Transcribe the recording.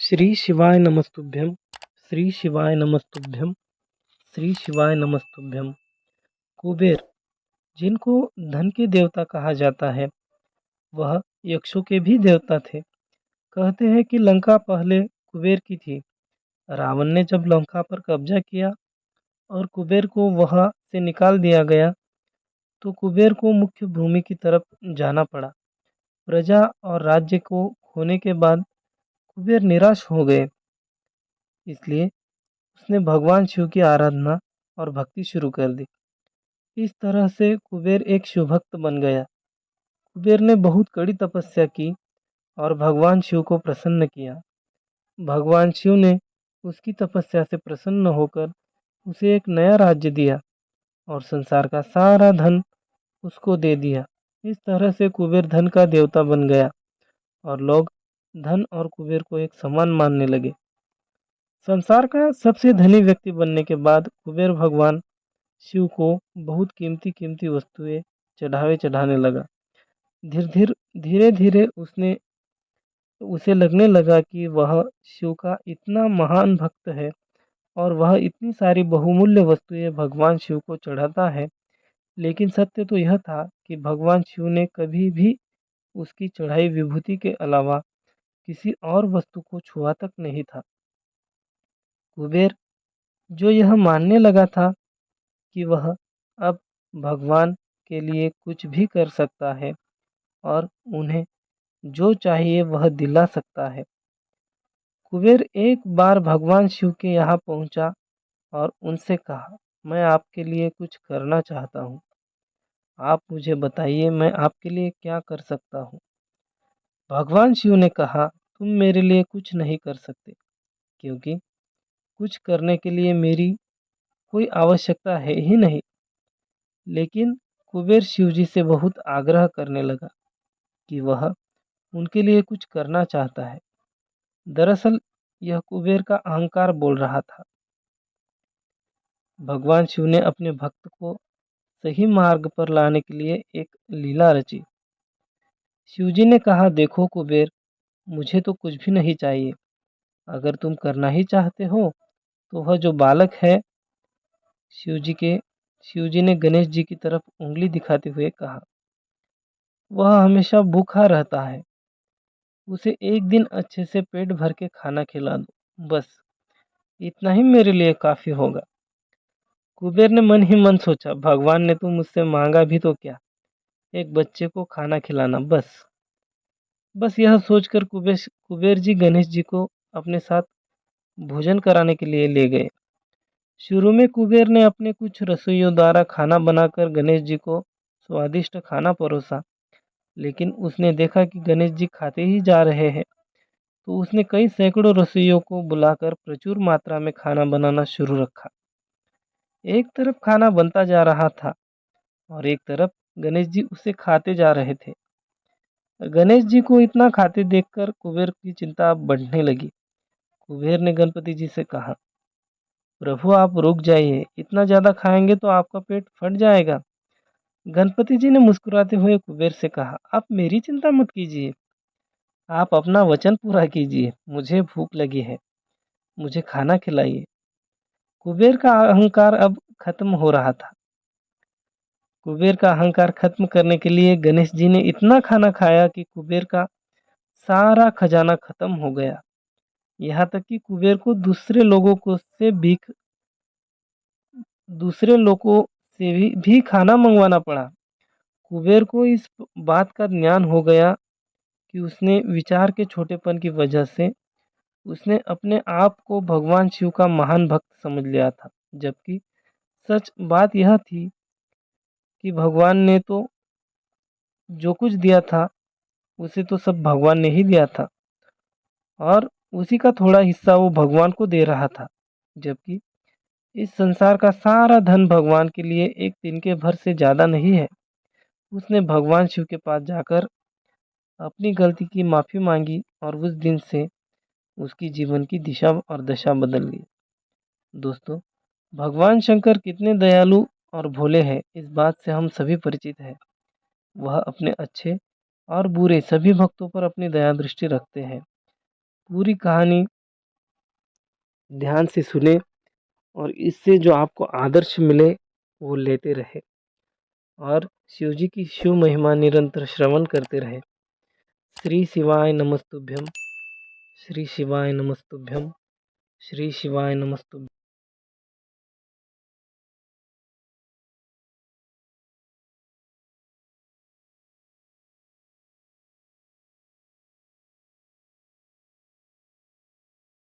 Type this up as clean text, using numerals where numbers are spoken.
श्री शिवाय नमस्तुभ्यं, श्री शिवाय नमस्तुभ्यं, श्री शिवाय नमस्तुभ्यं। कुबेर, जिनको धन के देवता कहा जाता है, वह यक्षों के भी देवता थे। कहते हैं कि लंका पहले कुबेर की थी। रावण ने जब लंका पर कब्जा किया और कुबेर को वहां से निकाल दिया गया, तो कुबेर को मुख्य भूमि की तरफ जाना पड़ा। प्रजा और राज्य को खोने के बाद कुबेर निराश हो गए, इसलिए उसने भगवान शिव की आराधना और भक्ति शुरू कर दी। इस तरह से कुबेर एक शिवभक्त बन गया। कुबेर ने बहुत कड़ी तपस्या की और भगवान शिव को प्रसन्न किया। भगवान शिव ने उसकी तपस्या से प्रसन्न होकर उसे एक नया राज्य दिया और संसार का सारा धन उसको दे दिया। इस तरह से कुबेर धन का देवता बन गया और लोग धन और कुबेर को एक समान मानने लगे। संसार का सबसे धनी व्यक्ति बनने के बाद कुबेर भगवान शिव को बहुत कीमती कीमती वस्तुएं चढ़ाने लगा। धीरे धीरे उसने उसे लगने लगा कि वह शिव का इतना महान भक्त है और वह इतनी सारी बहुमूल्य वस्तुएं भगवान शिव को चढ़ाता है। लेकिन सत्य तो यह था कि भगवान शिव ने कभी भी उसकी चढ़ाई विभूति के अलावा किसी और वस्तु को छुआ तक नहीं था। कुबेर, जो यह मानने लगा था कि वह अब भगवान के लिए कुछ भी कर सकता है और उन्हें जो चाहिए वह दिला सकता है। कुबेर एक बार भगवान शिव के यहाँ पहुंचा और उनसे कहा, मैं आपके लिए कुछ करना चाहता हूँ। आप मुझे बताइए, मैं आपके लिए क्या कर सकता हूँ। भगवान शिव ने कहा, तुम मेरे लिए कुछ नहीं कर सकते, क्योंकि कुछ करने के लिए मेरी कोई आवश्यकता है ही नहीं। लेकिन कुबेर शिवजी से बहुत आग्रह करने लगा कि वह उनके लिए कुछ करना चाहता है। दरअसल यह कुबेर का अहंकार बोल रहा था। भगवान शिव ने अपने भक्त को सही मार्ग पर लाने के लिए एक लीला रची। शिवजी ने कहा, देखो कुबेर, मुझे तो कुछ भी नहीं चाहिए। अगर तुम करना ही चाहते हो तो वह जो बालक है, शिवजी के शिवजी ने गणेश जी की तरफ उंगली दिखाते हुए कहा, वह हमेशा भूखा रहता है। उसे एक दिन अच्छे से पेट भर के खाना खिला दो, बस इतना ही मेरे लिए काफी होगा। कुबेर ने मन ही मन सोचा, भगवान ने तो मुझसे मांगा भी तो क्या, एक बच्चे को खाना खिलाना, बस यह सोचकर कुबेर जी गणेश जी को अपने साथ भोजन कराने के लिए ले गए। शुरू में कुबेर ने अपने कुछ रसोइयों द्वारा खाना बनाकर गणेश जी को स्वादिष्ट खाना परोसा। लेकिन उसने देखा कि गणेश जी खाते ही जा रहे हैं, तो उसने कई सैकड़ों रसोइयों को बुलाकर प्रचुर मात्रा में खाना बनाना शुरू रखा। एक तरफ खाना बनता जा रहा था और एक तरफ गणेश जी उसे खाते जा रहे थे। गणेश जी को इतना खाते देखकर कुबेर की चिंता बढ़ने लगी। कुबेर ने गणपति जी से कहा, प्रभु आप रुक जाइए, इतना ज़्यादा खाएंगे तो आपका पेट फट जाएगा। गणपति जी ने मुस्कुराते हुए कुबेर से कहा, आप मेरी चिंता मत कीजिए, आप अपना वचन पूरा कीजिए। मुझे भूख लगी है, मुझे खाना खिलाइए। कुबेर का अहंकार अब खत्म हो रहा था। कुबेर का अहंकार खत्म करने के लिए गणेश जी ने इतना खाना खाया कि कुबेर का सारा खजाना खत्म हो गया। यहाँ तक कि कुबेर को दूसरे लोगों से भी खाना मंगवाना पड़ा। कुबेर को इस बात का ज्ञान हो गया कि उसने विचार के छोटेपन की वजह से उसने अपने आप को भगवान शिव का महान भक्त समझ लिया था, जबकि सच बात यह थी कि भगवान ने तो जो कुछ दिया था उसे तो सब भगवान ने ही दिया था और उसी का थोड़ा हिस्सा वो भगवान को दे रहा था। जबकि इस संसार का सारा धन भगवान के लिए एक तिनके भर से ज़्यादा नहीं है। उसने भगवान शिव के पास जाकर अपनी गलती की माफ़ी मांगी और उस दिन से उसकी जीवन की दिशा और दशा बदल गई। दोस्तों, भगवान शंकर कितने दयालु और भोले हैं, इस बात से हम सभी परिचित हैं। वह अपने अच्छे और बुरे सभी भक्तों पर अपनी दया दृष्टि रखते हैं। पूरी कहानी ध्यान से सुने और इससे जो आपको आदर्श मिले वो लेते रहे और शिव जी की शिव महिमा निरंतर श्रवण करते रहे। श्री शिवाय नमस्तुभ्यम, श्री शिवाय नमस्तुभ्यम, श्री शिवाय नमस्तुभ्यम।